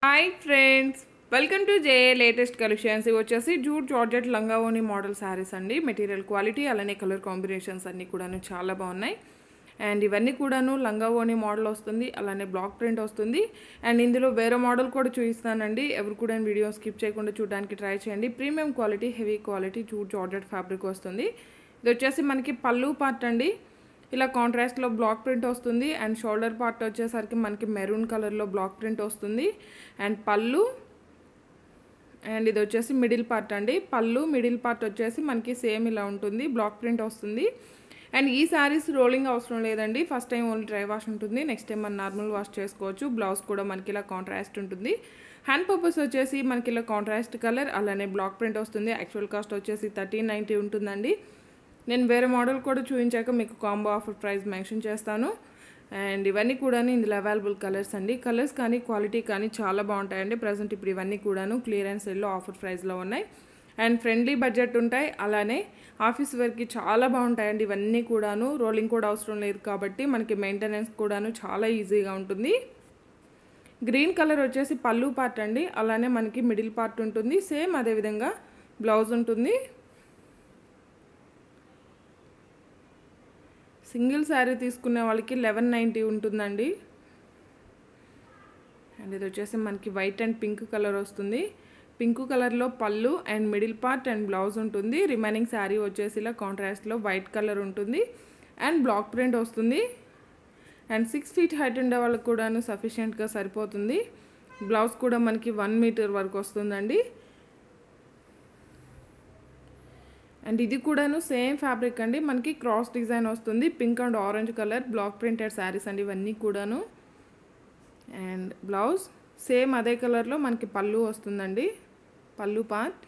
Hi friends, welcome to J latest collections. ఇవి వచ్చేసి jute georgette లంగావోని model saris అండి. Material quality అలానే కలర్ కాంబినేషన్స్ అన్నీ కూడాను చాలా బాగున్నాయి. అండ్ ఇవన్నీ కూడాను లంగావోని మోడల్ వస్తుంది, అలానే బ్లాక్ ప్రింట్ వస్తుంది. అండ్ ఇందులో వేరే మోడల్ కూడా చూపిస్తానండి. ఎవరు కూడా వీడియో స్కిప్ చేయకుండా చూడడానికి ట్రై చేయండి. Premium quality, heavy quality jute georgette fabric వస్తుంది. ఇది వచ్చేసి మనకి పళ్ళు పార్ట్ అండి. ఇలా కాంట్రాస్ట్లో బ్లాక్ ప్రింట్ వస్తుంది. అండ్ షోల్డర్ పార్ట్ వచ్చేసరికి మనకి మెరూన్ కలర్లో బ్లాక్ ప్రింట్ వస్తుంది. అండ్ పళ్ళు, అండ్ ఇది వచ్చేసి మిడిల్ పార్ట్ అండి. పళ్ళు మిడిల్ పార్ట్ వచ్చేసి మనకి సేమ్ ఇలా ఉంటుంది, బ్లాక్ ప్రింట్ వస్తుంది. అండ్ ఈ శారీస్ రోలింగ్ అవసరం లేదండి. First time only dry wash ఉంటుంది, నెక్స్ట్ టైం మనం నార్మల్ వాష్ చేసుకోవచ్చు. బ్లౌజ్ కూడా మనకి ఇలా కాంట్రాస్ట్ ఉంటుంది. హ్యాండ్ పర్పస్ వచ్చేసి మనకి ఇలా కాంట్రాస్ట్ కలర్ అలానే బ్లాక్ ప్రింట్ వస్తుంది. యాక్చువల్ కాస్ట్ వచ్చేసి 1390 ఉంటుందండి. నేను వేరే మోడల్ కూడా చూపించాక మీకు కాంబో ఆఫర్ ప్రైస్ మెన్షన్ చేస్తాను. అండ్ ఇవన్నీ కూడా ఇందులో అవైలబుల్ కలర్స్ అండి. కలర్స్ కానీ క్వాలిటీ కానీ చాలా బాగుంటాయండి. ప్రజెంట్ ఇప్పుడు ఇవన్నీ కూడాను క్లియరెన్స్ సేల్లో ఆఫర్ ప్రైస్లో ఉన్నాయి. అండ్ ఫ్రెండ్లీ బడ్జెట్ ఉంటాయి, అలానే ఆఫీస్ వర్క్కి చాలా బాగుంటాయండి. ఇవన్నీ కూడాను రోలింగ్ కూడా అవసరం లేదు కాబట్టి మనకి మెయింటెనెన్స్ కూడాను చాలా ఈజీగా ఉంటుంది. గ్రీన్ కలర్ వచ్చేసి పళ్ళు పార్ట్ అండి, అలానే మనకి మిడిల్ పార్ట్ ఉంటుంది. సేమ్ అదేవిధంగా బ్లౌజ్ ఉంటుంది. సింగిల్ శారీ తీసుకునే వాళ్ళకి 1190 ఉంటుందండి. అండ్ ఇది వచ్చేసి మనకి వైట్ అండ్ పింక్ కలర్ వస్తుంది. పింక్ కలర్లో పళ్ళు and middle part and blouse ఉంటుంది. రిమైనింగ్ శారీ వచ్చేసి ఇలా కాంట్రాస్ట్లో వైట్ కలర్ ఉంటుంది అండ్ బ్లాక్ ప్రింట్ వస్తుంది. అండ్ 6 feet హైట్ ఉండే వాళ్ళకి కూడాను సఫిషియెంట్గా సరిపోతుంది. బ్లౌజ్ కూడా మనకి 1 meter వరకు వస్తుందండి. అండ్ ఇది కూడాను సేమ్ ఫ్యాబ్రిక్ అండి. మనకి క్రాస్ డిజైన్ వస్తుంది. Pink and orange colour block printed saris అండి ఇవన్నీ కూడాను. అండ్ బ్లౌజ్ సేమ్ అదే కలర్లో మనకి పళ్ళు వస్తుందండి. పళ్ళు పార్ట్.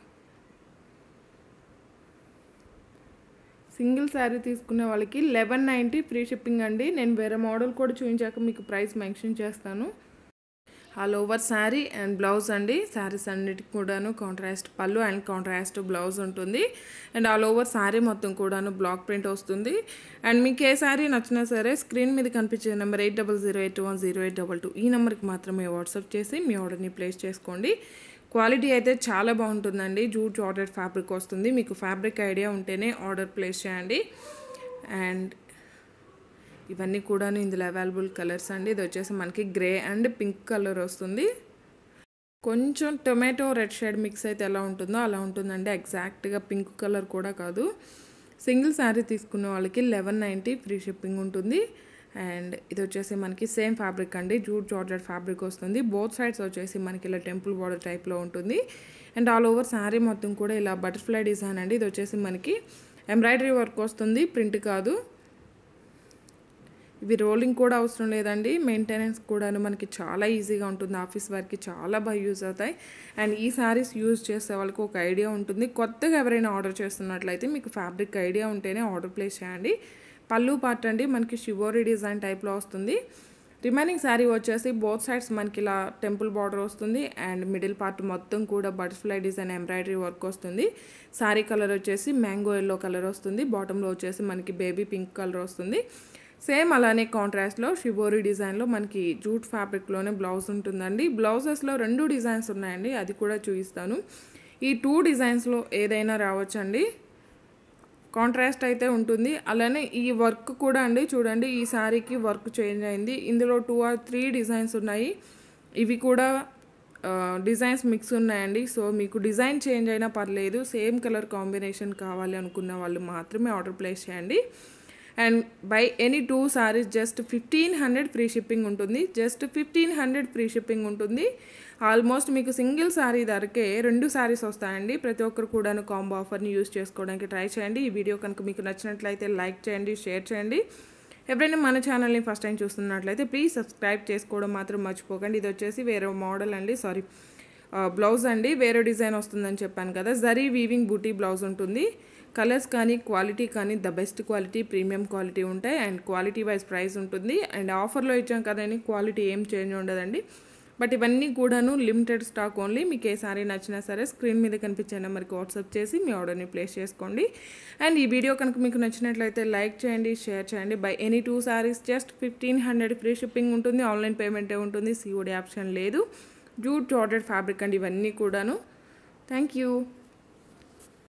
సింగిల్ శారీ తీసుకునే వాళ్ళకి 1190 ఫ్రీ షిప్పింగ్ అండి. నేను వేరే మోడల్ కూడా చూపించాక మీకు ప్రైస్ మెన్షన్ చేస్తాను. All over sari and blouse అండి. శారీస్ అన్నిటికి కూడాను కాంట్రాస్ట్ పళ్ళు అండ్ కాంట్రాస్ట్ బ్లౌజ్ ఉంటుంది. అండ్ ఆల్ ఓవర్ శారీ మొత్తం కూడాను బ్లాక్ ప్రింట్ వస్తుంది. అండ్ మీకు ఏ శారీ నచ్చినా సరే స్క్రీన్ మీద కనిపించే నెంబర్ 8008100822 ఈ నెంబర్కి మాత్రమే వాట్సాప్ చేసి మీ ఆర్డర్ని ప్లేస్ చేసుకోండి. క్వాలిటీ అయితే చాలా బాగుంటుందండి. జూట్ జార్జెట్ ఫ్యాబ్రిక్ వస్తుంది. మీకు ఫ్యాబ్రిక్ ఐడియా ఉంటేనే ఆర్డర్ ప్లేస్ చేయండి. అండ్ ఇవన్నీ కూడా ఇందులో అవైలబుల్ కలర్స్ అండి. ఇది వచ్చేసి మనకి గ్రే అండ్ పింక్ కలర్ వస్తుంది. కొంచెం టొమాటో రెడ్ షేడ్ మిక్స్ అయితే ఎలా ఉంటుందో అలా ఉంటుందండి. ఎగ్జాక్ట్గా పింక్ కలర్ కూడా కాదు. సింగిల్ శారీ తీసుకున్న వాళ్ళకి 1190 ఫ్రీ షిప్పింగ్ ఉంటుంది. అండ్ ఇది వచ్చేసి మనకి సేమ్ ఫ్యాబ్రిక్ అండి. జూట్ జార్జెట్ ఫ్యాబ్రిక్ వస్తుంది. బోత్ సైడ్స్ వచ్చేసి మనకి ఇలా టెంపుల్ బార్డర్ టైప్లో ఉంటుంది. అండ్ ఆల్ ఓవర్ శారీ మొత్తం కూడా ఇలా బటర్ఫ్లై డిజైన్ అండి. ఇది వచ్చేసి మనకి ఎంబ్రాయిడరీ వర్క్ వస్తుంది, ప్రింట్ కాదు. ఇవి రోలింగ్ కూడా అవసరం లేదండి. మెయింటెనెన్స్ కూడా మనకి చాలా ఈజీగా ఉంటుంది. ఆఫీస్ వర్క్కి చాలా బాగా యూజ్ అవుతాయి. అండ్ ఈ శారీస్ యూజ్ చేసే వాళ్ళకి ఒక ఐడియా ఉంటుంది. కొత్తగా ఎవరైనా ఆర్డర్ చేస్తున్నట్లయితే మీకు ఫ్యాబ్రిక్ ఐడియా ఉంటేనే ఆర్డర్ ప్లేస్ చేయండి. పళ్ళు పార్ట్ అండి మనకి షివోరీ డిజైన్ టైప్లో వస్తుంది. రిమైనింగ్ శారీ వచ్చేసి బోత్ సైడ్స్ మనకి ఇలా టెంపుల్ బార్డర్ వస్తుంది. అండ్ మిడిల్ పార్ట్ మొత్తం కూడా బటర్ఫ్లై డిజైన్ ఎంబ్రాయిడరీ వర్క్ వస్తుంది. శారీ కలర్ వచ్చేసి మ్యాంగో ఎల్లో కలర్ వస్తుంది. బాటంలో వచ్చేసి మనకి బేబీ పింక్ కలర్ వస్తుంది. సేమ్ అలానే కాంట్రాస్ట్లో షిబోరీ డిజైన్లో మనకి జూట్ ఫ్యాబ్రిక్లోనే బ్లౌజ్ ఉంటుందండి. బ్లౌజెస్లో 2 డిజైన్స్ ఉన్నాయండి, అది కూడా చూపిస్తాను. ఈ 2 డిజైన్స్లో ఏదైనా రావచ్చండి. కాంట్రాస్ట్ అయితే ఉంటుంది. అలానే ఈ వర్క్ కూడా అండి చూడండి, ఈ శారీకి వర్క్ చేంజ్ అయింది. ఇందులో 2 or 3 డిజైన్స్ ఉన్నాయి. ఇవి కూడా డిజైన్స్ మిక్స్ ఉన్నాయండి. సో మీకు డిజైన్ చేంజ్ అయినా పర్లేదు, సేమ్ కలర్ కాంబినేషన్ కావాలి అనుకున్న వాళ్ళు మాత్రమే ఆర్డర్ ప్లేస్ చేయండి. And by any 2 sarees just 1500 free shipping ఉంటుంది. జస్ట్ 1500 ఫ్రీ షిప్పింగ్ ఉంటుంది. ఆల్మోస్ట్ మీకు సింగిల్ శారీ ధరకే 2 sarees వస్తాయండి. ప్రతి ఒక్కరు కూడాను కాంబో ఆఫర్ని యూజ్ చేసుకోవడానికి ట్రై చేయండి. ఈ వీడియో కనుక మీకు నచ్చినట్లయితే లైక్ చేయండి, షేర్ చేయండి. ఎవరైనా మన ఛానల్ని ఫస్ట్ టైం చూస్తున్నట్లయితే ప్లీజ్ సబ్స్క్రైబ్ చేసుకోవడం మాత్రం మర్చిపోకండి. ఇది వచ్చేసి వేరే మోడల్ అండి, బ్లౌజ్ అండి. వేరే డిజైన్ వస్తుందని చెప్పాను కదా. జరీ వీవింగ్ బూటీ బ్లౌజ్ ఉంటుంది. కలర్స్ కానీ క్వాలిటీ కానీ the best quality, premium quality ఉంటాయి. అండ్ క్వాలిటీ వైజ్ ప్రైస్ ఉంటుంది. అండ్ ఆఫర్లో ఇచ్చాం కదండి, క్వాలిటీ ఏం చేంజ్ ఉండదండి. బట్ ఇవన్నీ కూడాను లిమిటెడ్ స్టాక్ ఓన్లీ. మీకు ఏ సారీ నచ్చినా సరే స్క్రీన్ మీద కనిపించే నెంబర్కి వాట్సాప్ చేసి మీ ఆర్డర్ని ప్లేస్ చేసుకోండి. అండ్ ఈ వీడియో కనుక మీకు నచ్చినట్లయితే లైక్ చేయండి, షేర్ చేయండి. By any 2 sarees just 1500 free shipping ఉంటుంది. ఆన్లైన్ పేమెంటే ఉంటుంది, COD ఆప్షన్ లేదు. జూట్ జార్జెట్ ఫ్యాబ్రిక్ అండి ఇవన్నీ కూడాను. Thank you.